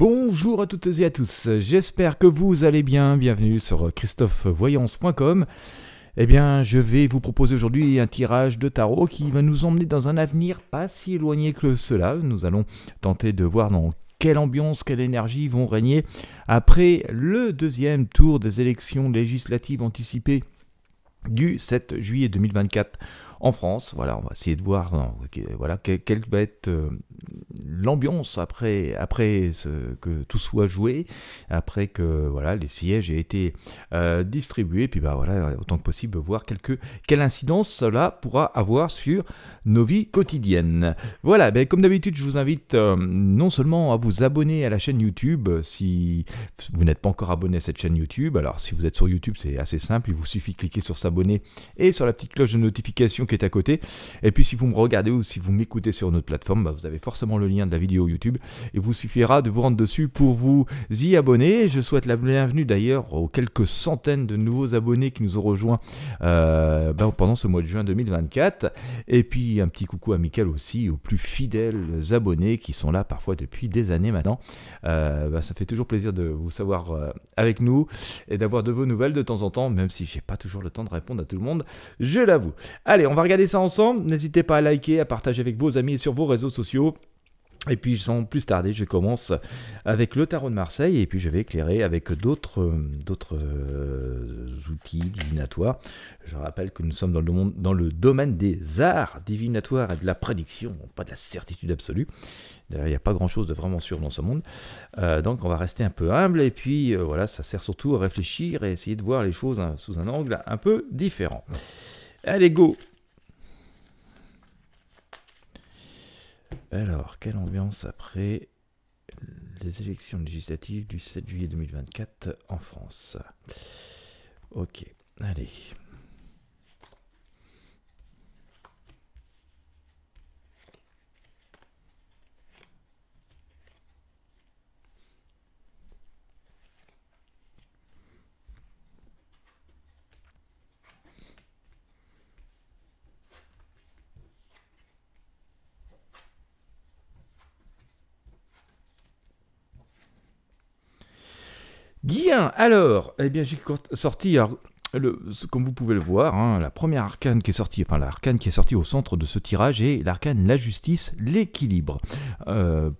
Bonjour à toutes et à tous, j'espère que vous allez bien, bienvenue sur christophevoyance.com. Eh bien, je vais vous proposer aujourd'hui un tirage de tarot qui va nous emmener dans un avenir pas si éloigné que cela. Nous allons tenter de voir dans quelle ambiance, quelle énergie vont régner après le deuxième tour des élections législatives anticipées du 7 juillet 2024 en France. Voilà, on va essayer de voir voilà, quelle va être l'ambiance après que tout soit joué, après que voilà, les sièges aient été distribués, puis bah, voilà, autant que possible voir quelle incidence cela pourra avoir sur nos vies quotidiennes. Voilà, ben, comme d'habitude, je vous invite non seulement à vous abonner à la chaîne YouTube, si vous n'êtes pas encore abonné à cette chaîne YouTube. Alors si vous êtes sur YouTube, c'est assez simple, il vous suffit de cliquer sur s'abonner et sur la petite cloche de notification qui est à côté. Et puis si vous me regardez ou si vous m'écoutez sur notre plateforme, bah, vous avez forcément le lien de la vidéo YouTube. Il vous suffira de vous rendre dessus pour vous y abonner. Je souhaite la bienvenue d'ailleurs aux quelques centaines de nouveaux abonnés qui nous ont rejoints pendant ce mois de juin 2024. Et puis un petit coucou amical aussi aux plus fidèles abonnés qui sont là parfois depuis des années maintenant. Ça fait toujours plaisir de vous savoir avec nous et d'avoir de vos nouvelles de temps en temps, même si j'ai pas toujours le temps de répondre à tout le monde, je l'avoue. Allez, on va regarder ça ensemble. N'hésitez pas à liker, à partager avec vos amis et sur vos réseaux sociaux. Et puis sans plus tarder, je commence avec le tarot de Marseille et puis je vais éclairer avec d'autres outils divinatoires. Je rappelle que nous sommes dans le domaine des arts divinatoires et de la prédiction, pas de la certitude absolue. D'ailleurs, il n'y a pas grand-chose de vraiment sûr dans ce monde. Donc on va rester un peu humble et puis voilà, ça sert surtout à réfléchir et essayer de voir les choses sous un angle un peu différent. Allez, go! Alors, quelle ambiance après les élections législatives du 7 juillet 2024 en France? Ok, allez. Bien, alors, eh bien j'ai sorti, alors, comme vous pouvez le voir, hein, la première arcane qui est sortie, enfin l'arcane qui est sortie au centre de ce tirage est l'arcane la justice, l'équilibre.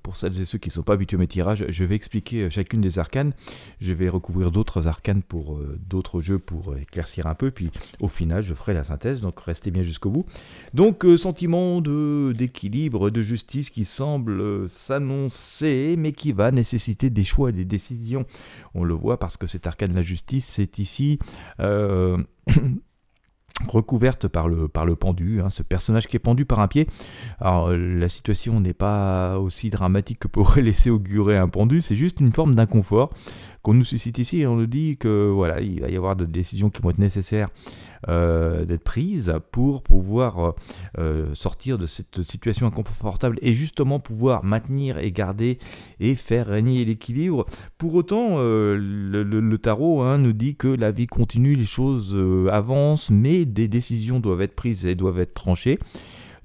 Pour celles et ceux qui ne sont pas habitués à mes tirages, je vais expliquer chacune des arcanes. Je vais recouvrir d'autres arcanes pour d'autres jeux pour éclaircir un peu, puis au final je ferai la synthèse, donc restez bien jusqu'au bout. Donc sentiment d'équilibre, de justice qui semble s'annoncer, mais qui va nécessiter des choix et des décisions. On le voit parce que cette arcane de la justice, c'est ici recouverte par le pendu, hein, ce personnage qui est pendu par un pied. Alors la situation n'est pas aussi dramatique que pourrait laisser augurer un pendu, c'est juste une forme d'inconfort qu'on nous suscite ici et on nous dit que voilà, il va y avoir des décisions qui vont être nécessaires d'être prises pour pouvoir sortir de cette situation inconfortable et justement pouvoir maintenir et garder et faire régner l'équilibre. Pour autant, le tarot nous dit que la vie continue, les choses avancent, mais des décisions doivent être prises et doivent être tranchées.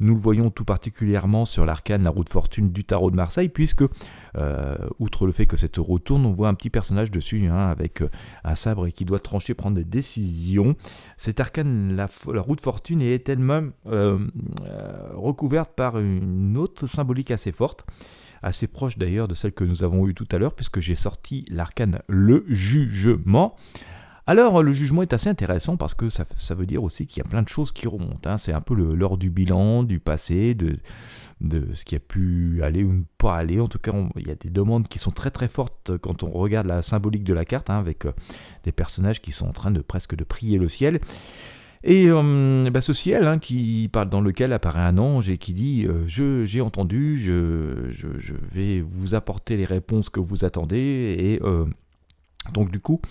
Nous le voyons tout particulièrement sur l'arcane, la roue de fortune du tarot de Marseille, puisque, outre le fait que cette roue tourne, on voit un petit personnage dessus, avec un sabre et qui doit trancher, prendre des décisions. Cette arcane, la roue de fortune, est elle-même recouverte par une autre symbolique assez forte, assez proche d'ailleurs de celle que nous avons eue tout à l'heure, puisque j'ai sorti l'arcane le jugement. Alors, le jugement est assez intéressant parce que ça veut dire aussi qu'il y a plein de choses qui remontent. C'est un peu l'heure du bilan, du passé, de ce qui a pu aller ou ne pas aller. En tout cas, il y a des demandes qui sont très très fortes quand on regarde la symbolique de la carte, avec des personnages qui sont en train presque de prier le ciel. Et ce ciel dans lequel apparaît un ange et qui dit j'ai entendu, je vais vous apporter les réponses que vous attendez et... Donc du coup,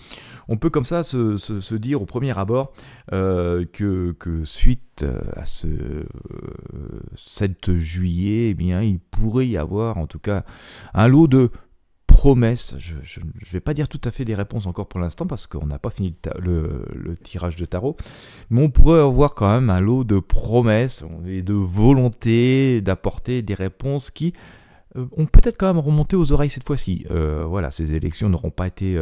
on peut comme ça se dire au premier abord que suite à ce 7 juillet, eh bien, il pourrait y avoir en tout cas un lot de promesses. Je ne vais pas dire tout à fait les réponses encore pour l'instant parce qu'on n'a pas fini le tirage de tarot, mais on pourrait avoir quand même un lot de promesses et de volonté d'apporter des réponses qui ont peut-être quand même remonté aux oreilles cette fois-ci. Voilà, ces élections n'auront pas été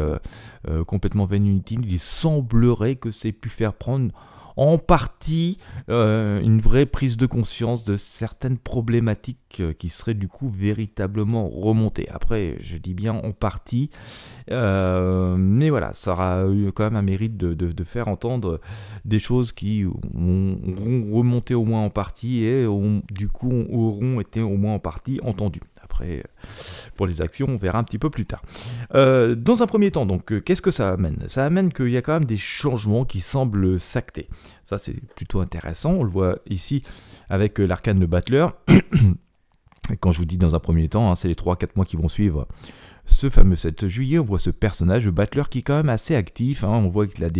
complètement vaines inutiles. Il semblerait que c'est pu faire prendre en partie une vraie prise de conscience de certaines problématiques qui seraient du coup véritablement remontées. Après, je dis bien en partie, mais voilà, ça aura eu quand même un mérite de faire entendre des choses qui auront remonté au moins en partie et du coup auront été au moins en partie entendues. Après, pour les actions, on verra un petit peu plus tard. Dans un premier temps, donc, qu'est-ce que ça amène? Ça amène qu'il y a quand même des changements qui semblent s'acter. Ça, c'est plutôt intéressant. On le voit ici avec l'arcane de Battler. Et quand je vous dis dans un premier temps, c'est les 3-4 mois qui vont suivre ce fameux 7 juillet. On voit ce personnage, le Battler, qui est quand même assez actif. On voit qu'il a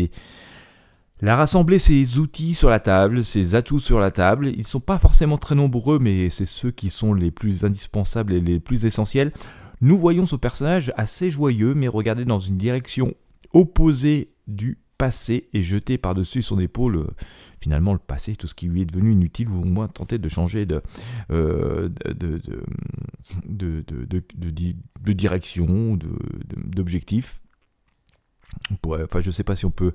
Il a rassemblé ses outils sur la table, ses atouts sur la table. Ils ne sont pas forcément très nombreux, mais c'est ceux qui sont les plus indispensables et les plus essentiels. Nous voyons ce personnage assez joyeux, mais regardé dans une direction opposée du passé et jeté par-dessus son épaule, finalement le passé, tout ce qui lui est devenu inutile, ou au moins tenter de changer de direction, d'objectif. Enfin, je ne sais pas si on peut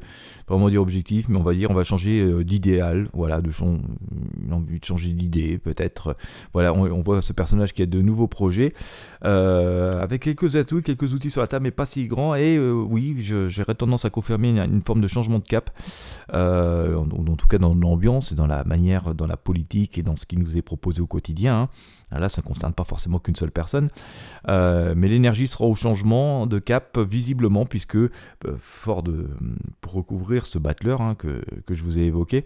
vraiment dire objectif, mais on va changer d'idéal, voilà, une envie de changer d'idée, peut-être. Voilà, on voit ce personnage qui a de nouveaux projets, avec quelques atouts, quelques outils sur la table, mais pas si grands, et oui, j'aurais tendance à confirmer une forme de changement de cap, en tout cas dans l'ambiance, et dans la manière, dans la politique, et dans ce qui nous est proposé au quotidien. Là, ça ne concerne pas forcément qu'une seule personne, mais l'énergie sera au changement de cap, visiblement, puisque pour recouvrir ce Battler que je vous ai évoqué,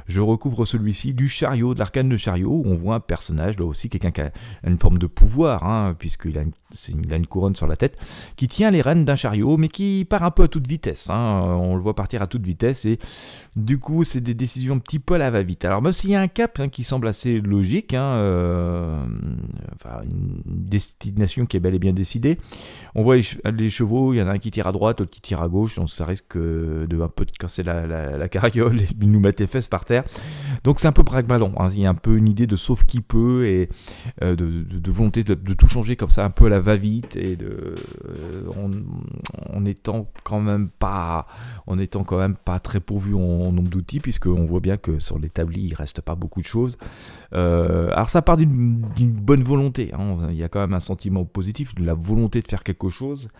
je recouvre celui-ci du chariot, de l'arcane de chariot, où on voit un personnage, là aussi quelqu'un qui a une forme de pouvoir, puisqu'il a une couronne sur la tête, qui tient les rênes d'un chariot, mais qui part un peu à toute vitesse. On le voit partir à toute vitesse, et du coup, c'est des décisions un petit peu à la va-vite. Alors, même s'il y a un cap qui semble assez logique, une destination qui est bel et bien décidée, on voit les chevaux, il y en a un qui tire à droite, l'autre qui tire à gauche, donc ça risque de un peu de casser la carriole et de nous mettre les fesses par terre. Donc c'est un peu braque-ballon, il y a un peu une idée de sauve qui peut, et de volonté de tout changer comme ça, un peu à la va-vite, et en étant quand même pas très pourvu en nombre d'outils, puisqu'on voit bien que sur l'établi il reste pas beaucoup de choses. Alors ça part d'une bonne volonté, il y a quand même un sentiment positif, de la volonté de faire quelque chose,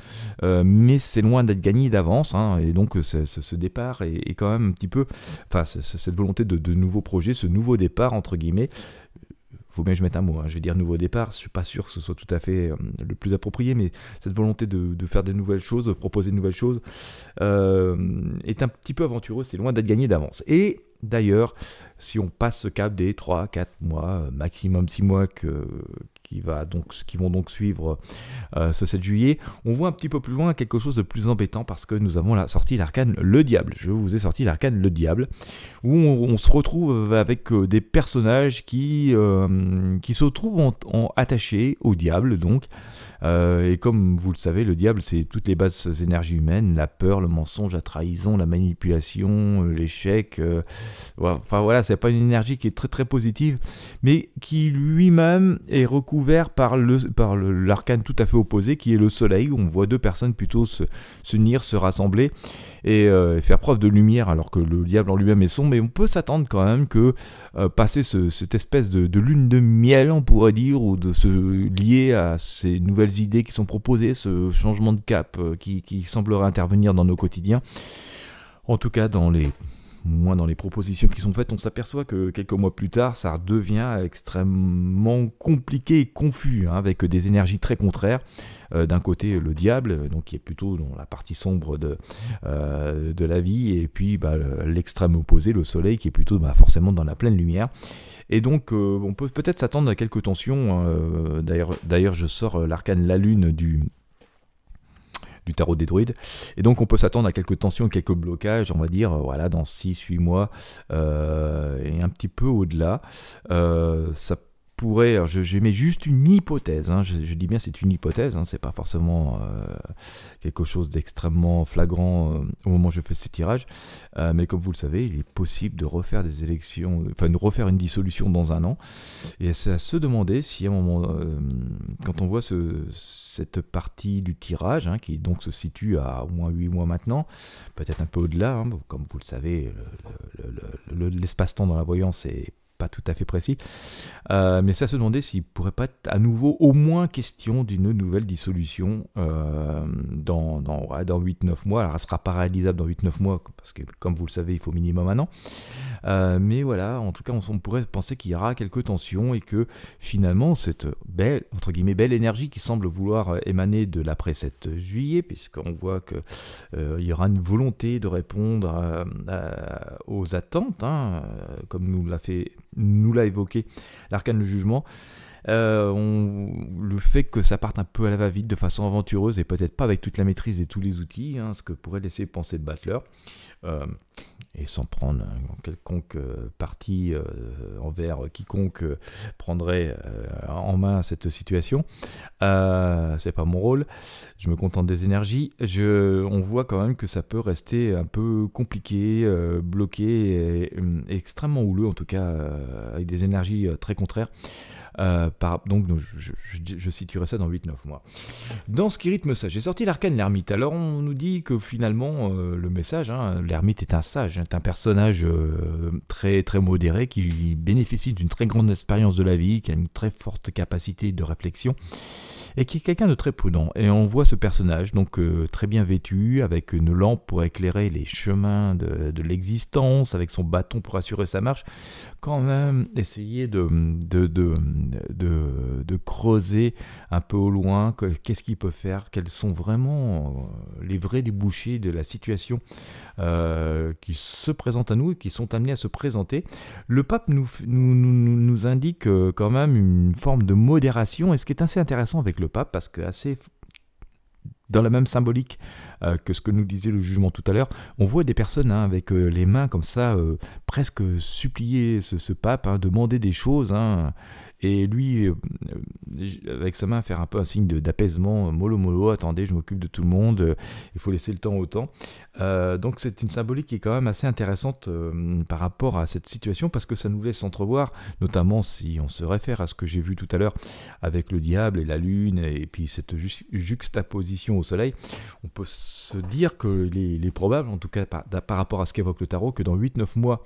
mais c'est loin d'être gagné d'avance, et donc ce départ est quand même un petit peu, cette volonté de nouveaux projets, ce nouveau départ entre guillemets. Faut bien que je mette un mot, je vais dire nouveau départ, je suis pas sûr que ce soit tout à fait le plus approprié, mais cette volonté de faire des nouvelles choses, de proposer de nouvelles choses, est un petit peu aventureuse, c'est loin d'être gagné d'avance. Et d'ailleurs, si on passe ce cap des 3-4 mois, maximum 6 mois qui vont donc suivre ce 7 juillet, on voit un petit peu plus loin quelque chose de plus embêtant, parce que nous avons sorti l'arcane Le Diable. Je vous ai sorti l'arcane Le Diable, où on se retrouve avec des personnages qui se retrouvent attachés au diable, donc. Et comme vous le savez, le diable, c'est toutes les basses énergies humaines, la peur, le mensonge, la trahison, la manipulation, l'échec. Voilà, c'est pas une énergie qui est très très positive, mais qui lui-même est recouvert par l'arcane tout à fait opposé, qui est le soleil, où on voit deux personnes plutôt se unir, se rassembler, et faire preuve de lumière, alors que le diable en lui-même est sombre. Mais on peut s'attendre quand même que passer cette espèce de lune de miel, on pourrait dire, ou de se lier à ces nouvelles idées qui sont proposées, ce changement de cap qui semblerait intervenir dans nos quotidiens, en tout cas dans les propositions qui sont faites, on s'aperçoit que quelques mois plus tard, ça devient extrêmement compliqué et confus, avec des énergies très contraires. D'un côté, le diable, donc qui est plutôt dans la partie sombre de la vie, et puis l'extrême opposé, le soleil, qui est plutôt forcément dans la pleine lumière. Et donc, on peut peut-être s'attendre à quelques tensions. D'ailleurs, je sors l'arcane La Lune du tarot des druides, et donc on peut s'attendre à quelques tensions, quelques blocages, on va dire, dans 6-8 mois, et un petit peu au-delà. Ça pourrait, alors j'émets juste une hypothèse, hein, je dis bien c'est une hypothèse, hein, c'est pas forcément quelque chose d'extrêmement flagrant au moment où je fais ces tirages, mais comme vous le savez, il est possible de refaire des élections, enfin de refaire une dissolution dans un an, et c'est à se demander si à un moment, quand on voit cette partie du tirage, hein, qui donc se situe à au moins 8 mois maintenant, peut-être un peu au-delà, hein, comme vous le savez, l'espace-temps dans la voyance est pas tout à fait précis, mais ça se demandait s'il pourrait pas être à nouveau au moins question d'une nouvelle dissolution dans 8-9 mois. Alors elle sera pas réalisable dans 8-9 mois, parce que comme vous le savez, il faut minimum un an. Mais voilà, en tout cas, on pourrait penser qu'il y aura quelques tensions et que finalement, cette belle, entre guillemets, belle énergie qui semble vouloir émaner de l'après 7 juillet, puisqu'on voit qu'il y aura une volonté de répondre aux attentes, hein, comme nous l'a évoqué l'arcane le jugement. Le fait que ça parte un peu à la va-vite de façon aventureuse et peut-être pas avec toute la maîtrise et tous les outils, hein, ce que pourrait laisser penser de Butler, et sans prendre quelconque parti envers quiconque prendrait en main cette situation. C'est pas mon rôle, je me contente des énergies. On voit quand même que ça peut rester un peu compliqué, bloqué et extrêmement houleux, en tout cas avec des énergies très contraires. Donc je situerai ça dans 8-9 mois. Dans ce qui rythme ça, j'ai sorti l'arcane l'ermite. Alors on nous dit que finalement le message, hein, l'ermite est un sage, est un personnage très, très modéré qui bénéficie d'une très grande expérience de la vie, qui a une très forte capacité de réflexion et qui est quelqu'un de très prudent. Et on voit ce personnage donc très bien vêtu, avec une lampe pour éclairer les chemins de l'existence, avec son bâton pour assurer sa marche, quand même essayer de creuser un peu au loin, qu'est-ce qu'il peut faire, quels sont vraiment les vrais débouchés de la situation qui se présentent à nous et qui sont amenés à se présenter. Le pape nous indique quand même une forme de modération, et ce qui est assez intéressant avec le pape, parce que assez dans la même symbolique que ce que nous disait le jugement tout à l'heure, on voit des personnes avec les mains comme ça, presque supplier ce pape, hein, demander des choses, hein, et lui, avec sa main, faire un peu un signe d'apaisement, mollo mollo, attendez, je m'occupe de tout le monde, il faut laisser le temps au temps. Donc c'est une symbolique qui est quand même assez intéressante par rapport à cette situation, parce que ça nous laisse entrevoir, notamment si on se réfère à ce que j'ai vu tout à l'heure avec le diable et la lune, et puis cette juxtaposition au soleil, on peut se dire qu'il est probable, en tout cas par rapport à ce qu'évoque le tarot, que dans 8-9 mois,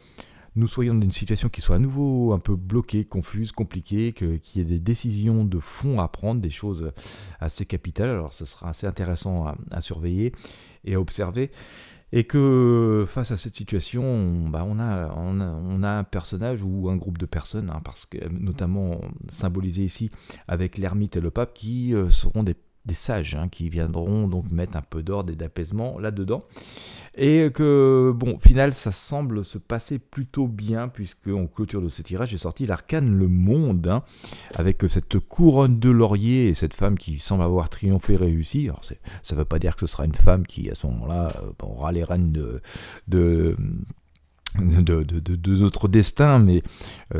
nous soyons dans une situation qui soit à nouveau un peu bloquée, confuse, compliquée, qu'il y ait des décisions de fond à prendre, des choses assez capitales. Alors ce sera assez intéressant à surveiller et à observer. Et que face à cette situation, on a un personnage ou un groupe de personnes, hein, parce que notamment symbolisé ici avec l'ermite et le pape, qui seront des sages, hein, qui viendront donc mettre un peu d'ordre et d'apaisement là-dedans. Et que, bon, au final, ça semble se passer plutôt bien, puisqu'en clôture de ce tirage, j'ai sorti l'arcane Le Monde, hein, avec cette couronne de laurier et cette femme qui semble avoir triomphé, réussi. Alors, ça ne veut pas dire que ce sera une femme qui, à ce moment-là, aura les rênes de notre destin, mais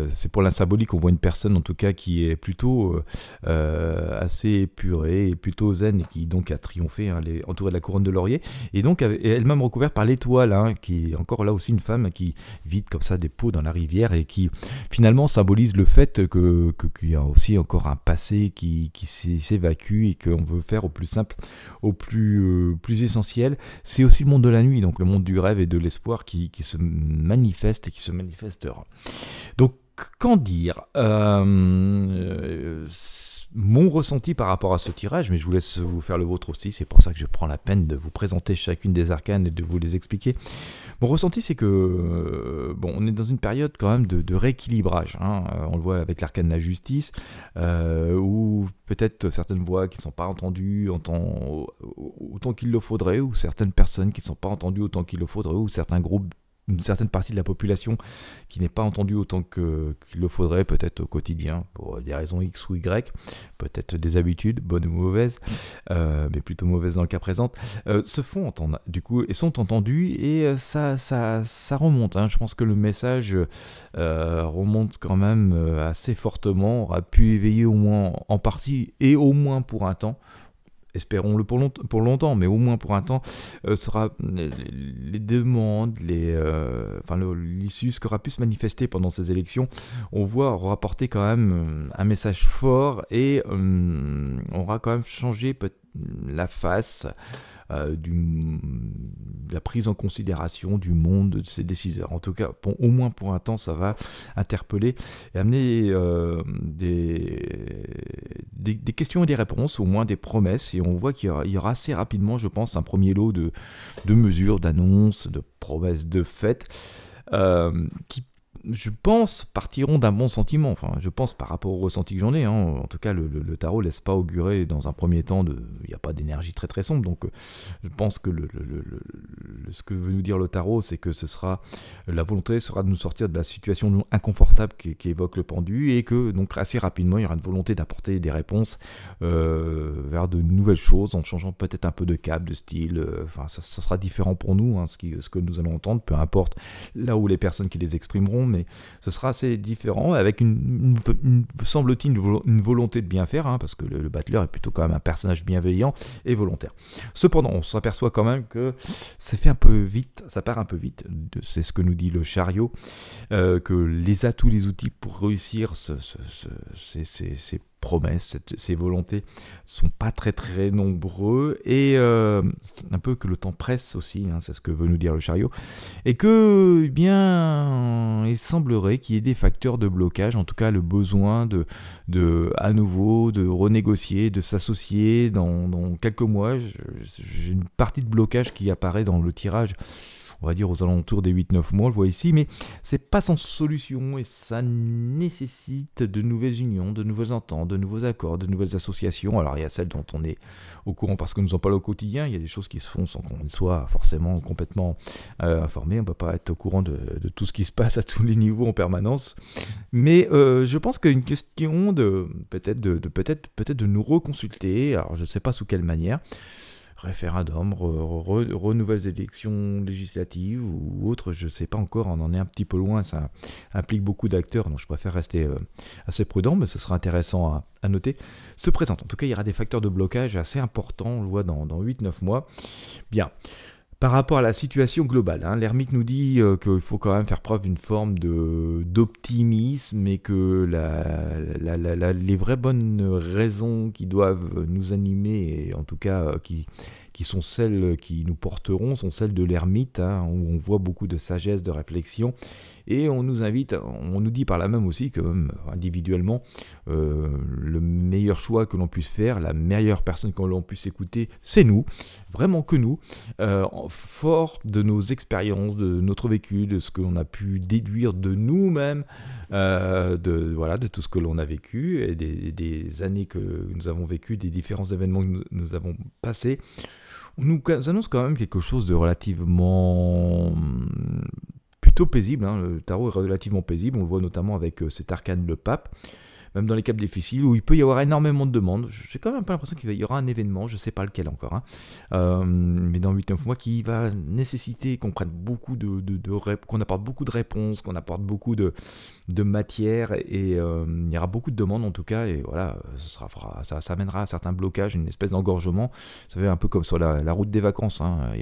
c'est pour la symbolique. On voit une personne en tout cas qui est plutôt assez épurée et plutôt zen, et qui donc a triomphé, hein, entourée de la couronne de laurier, et donc elle-même recouverte par l'étoile, hein, qui est encore là aussi une femme qui vide comme ça des pots dans la rivière, et qui finalement symbolise le fait qu'il y a aussi encore un passé qui s'évacue, et qu'on veut faire au plus simple, au plus essentiel. C'est aussi le monde de la nuit, donc le monde du rêve et de l'espoir qui se manifeste et qui se manifestera. Donc, qu'en dire mon ressenti par rapport à ce tirage, mais je vous laisse vous faire le vôtre aussi, c'est pour ça que je prends la peine de vous présenter chacune des arcanes et de vous les expliquer. Mon ressenti, c'est que on est dans une période quand même de rééquilibrage, hein. On le voit avec l'arcane de la justice, où peut-être certaines voix qui ne sont pas entendues autant qu'il le faudrait, ou certaines personnes qui ne sont pas entendues autant qu'il le faudrait, ou certains groupes une certaine partie de la population qui n'est pas entendue autant qu'il le faudrait, peut-être au quotidien, pour des raisons X ou Y, peut-être des habitudes, bonnes ou mauvaises, mais plutôt mauvaises dans le cas présent, se font entendre, du coup, et sont entendus, et ça remonte. Hein. Je pense que le message remonte quand même assez fortement, aura pu éveiller au moins en partie, et au moins pour un temps, espérons-le pour longtemps, mais au moins pour un temps, sera les demandes, l'issue, ce qui aura pu se manifester pendant ces élections, on voit aura apporté quand même un message fort et aura quand même changé la face de la prise en considération du monde de ces décideurs. En tout cas, au moins pour un temps, ça va interpeller et amener des questions et des réponses, au moins des promesses. Et on voit qu'il y aura assez rapidement, je pense, un premier lot de mesures, d'annonces, de promesses, de faits qui, je pense, partiront d'un bon sentiment. Enfin, je pense par rapport au ressenti que j'en ai. Hein. En tout cas, le tarot ne laisse pas augurer dans un premier temps. Il n'y a pas d'énergie très très sombre. Donc, je pense que ce que veut nous dire le tarot, c'est que la volonté sera de nous sortir de la situation inconfortable qui évoque le pendu, et que donc assez rapidement, il y aura une volonté d'apporter des réponses vers de nouvelles choses, en changeant peut-être un peu de cap, de style. Enfin, ça sera différent pour nous, hein, ce que nous allons entendre, peu importe là où les personnes qui les exprimeront. Mais ce sera assez différent, avec semble-t-il une volonté de bien faire, hein, parce que le battleur est plutôt quand même un personnage bienveillant et volontaire. Cependant, on s'aperçoit quand même que ça part un peu vite, c'est ce que nous dit le chariot, que les atouts, les outils pour réussir ces promesses, ces volontés sont pas très très nombreux, et un peu que le temps presse aussi, hein, c'est ce que veut nous dire le chariot, et que il semblerait qu'il y ait des facteurs de blocage, en tout cas le besoin à nouveau de renégocier, de s'associer dans quelques mois. J'ai une partie de blocage qui apparaît dans le tirage, on va dire aux alentours des 8-9 mois, on le voit ici, mais c'est pas sans solution, et ça nécessite de nouvelles unions, de nouvelles ententes, de nouveaux accords, de nouvelles associations. Alors il y a celles dont on est au courant parce que nous en parlons au quotidien, il y a des choses qui se font sans qu'on soit forcément complètement informé, on ne peut pas être au courant de tout ce qui se passe à tous les niveaux en permanence, mais je pense qu'une question peut-être de nous reconsulter, alors je ne sais pas sous quelle manière, référendum, nouvelles élections législatives ou autres, je ne sais pas encore, on en est un petit peu loin, ça implique beaucoup d'acteurs, donc je préfère rester assez prudent, mais ce sera intéressant à noter. Se présente, en tout cas il y aura des facteurs de blocage assez importants, on le voit dans 8-9 mois. Bien. Par rapport à la situation globale, hein, l'ermite nous dit qu'il faut quand même faire preuve d'une forme d'optimisme, et que les vraies bonnes raisons qui doivent nous animer, et en tout cas qui sont celles qui nous porteront, sont celles de l'ermite, hein, où on voit beaucoup de sagesse, de réflexion, et on nous dit par là même aussi que individuellement, le meilleur choix que l'on puisse faire, la meilleure personne que l'on puisse écouter, c'est nous, vraiment que nous, fort de nos expériences, de notre vécu, de ce qu'on a pu déduire de nous-mêmes, de tout ce que l'on a vécu, et des années que nous avons vécues, des différents événements que nous avons passés. On nous annonce quand même quelque chose de relativement plutôt paisible, hein. Le tarot est relativement paisible, on le voit notamment avec cet arcane, le pape, même dans les cas difficiles où il peut y avoir énormément de demandes. J'ai quand même pas l'impression qu'il y aura un événement, je ne sais pas lequel encore, hein, mais dans 8-9 mois, qui va nécessiter qu'on prenne beaucoup qu'on apporte beaucoup de réponses, qu'on apporte beaucoup de matière, et il y aura beaucoup de demandes en tout cas, et voilà, ça amènera à certains blocages, une espèce d'engorgement. Ça fait un peu comme sur la route des vacances, hein.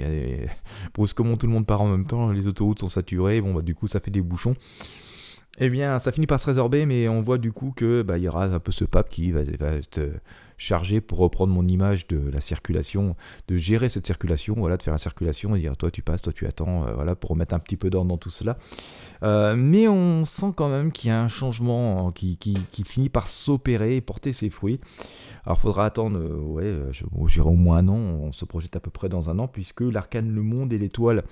Brusquement tout le monde part en même temps, les autoroutes sont saturées, du coup ça fait des bouchons. Eh bien, ça finit par se résorber, mais on voit du coup que il y aura un peu ce pape qui va être chargé, pour reprendre mon image de la circulation, de gérer cette circulation, voilà, de faire la circulation et dire toi tu passes, toi tu attends, voilà, pour remettre un petit peu d'ordre dans tout cela. Mais on sent quand même qu'il y a un changement qui finit par s'opérer et porter ses fruits. Alors il faudra attendre, j'irai au moins un an, on se projette à peu près dans un an, puisque l'arcane, le monde et l'étoile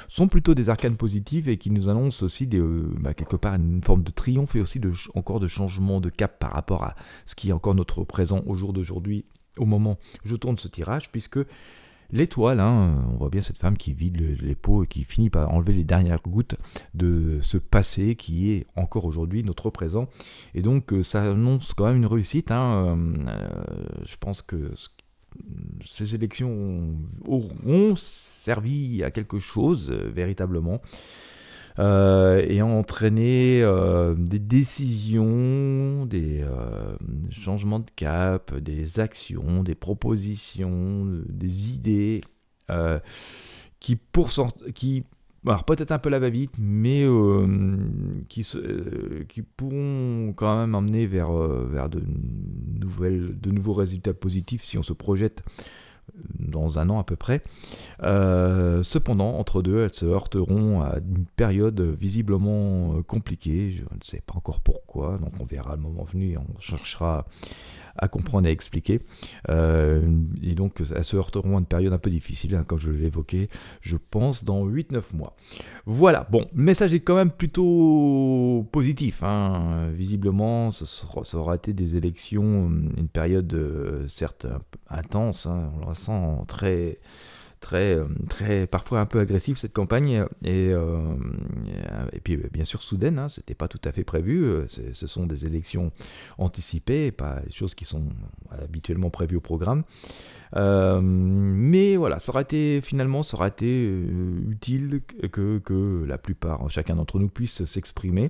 sont plutôt des arcanes positives, et qui nous annoncent aussi quelque part une forme de triomphe, et aussi encore de changement de cap par rapport à ce qui est encore notre présent au jour d'aujourd'hui, au moment où je tourne ce tirage, puisque l'étoile, hein, on voit bien cette femme qui vide les pots et qui finit par enlever les dernières gouttes de ce passé qui est encore aujourd'hui notre présent. Et donc ça annonce quand même une réussite. Hein, je pense que ces élections auront servi à quelque chose véritablement. Et ont entraîné des décisions, des changements de cap, des actions, des propositions, des idées qui alors peut-être un peu la va-vite, mais qui pourront quand même emmener vers de nouveaux résultats positifs si on se projette dans un an à peu près. Cependant, entre deux, elles se heurteront à une période visiblement compliquée. Je ne sais pas encore pourquoi, donc on verra le moment venu et on cherchera à comprendre et à expliquer. Et donc, elles se heurteront à une période un peu difficile, hein, comme je l'ai évoqué, je pense, dans 8-9 mois. Voilà, bon, le message est quand même plutôt positif. Hein. Visiblement, ça aura été des élections, une période certes un peu intense, hein, on le ressent très parfois un peu agressif cette campagne et puis bien sûr soudaine, hein, c'était pas tout à fait prévu, ce sont des élections anticipées, pas les choses qui sont habituellement prévues au programme, mais voilà, ça aura été utile que la plupart, chacun d'entre nous puisse s'exprimer,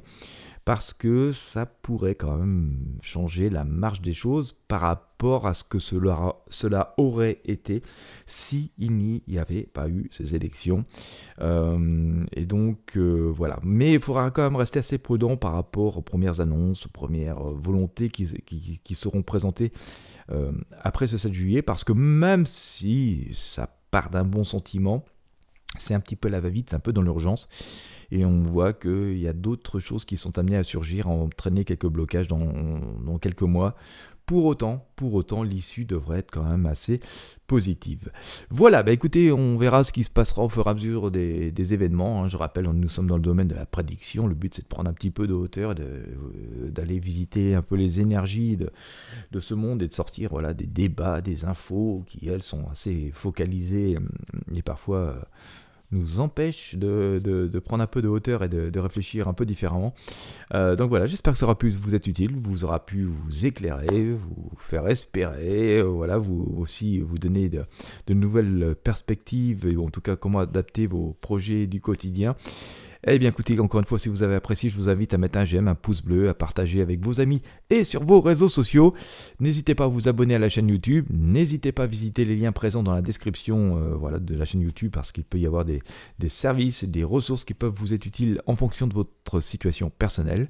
parce que ça pourrait quand même changer la marche des choses par rapport à ce que cela aurait été s'il n'y avait pas eu ces élections. Et donc, voilà. Mais il faudra quand même rester assez prudent par rapport aux premières annonces, aux premières volontés qui seront présentées après ce 7 juillet, parce que même si ça part d'un bon sentiment, c'est un petit peu la va-vite, c'est un peu dans l'urgence. Et on voit qu'il y a d'autres choses qui sont amenées à surgir, à entraîner quelques blocages dans quelques mois. Pour autant, l'issue devrait être quand même assez positive. Voilà, bah écoutez, on verra ce qui se passera au fur et à mesure des événements. Hein. Je rappelle, nous sommes dans le domaine de la prédiction. Le but, c'est de prendre un petit peu de hauteur, d'aller visiter un peu les énergies de ce monde et de sortir des débats, des infos qui, elles, sont assez focalisées et parfois nous empêche de prendre un peu de hauteur et de réfléchir un peu différemment. Donc voilà, j'espère que ça aura pu vous être utile, vous aura pu vous éclairer, vous faire espérer, vous aussi vous donner de nouvelles perspectives, et en tout cas comment adapter vos projets du quotidien. Eh bien écoutez, encore une fois, si vous avez apprécié, je vous invite à mettre un j'aime, un pouce bleu, à partager avec vos amis et sur vos réseaux sociaux. N'hésitez pas à vous abonner à la chaîne YouTube, n'hésitez pas à visiter les liens présents dans la description de la chaîne YouTube, parce qu'il peut y avoir des services et des ressources qui peuvent vous être utiles en fonction de votre situation personnelle.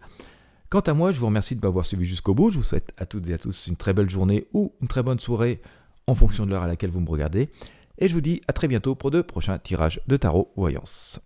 Quant à moi, je vous remercie de m'avoir suivi jusqu'au bout. Je vous souhaite à toutes et à tous une très belle journée ou une très bonne soirée en fonction de l'heure à laquelle vous me regardez. Et je vous dis à très bientôt pour de prochains tirages de tarot voyance.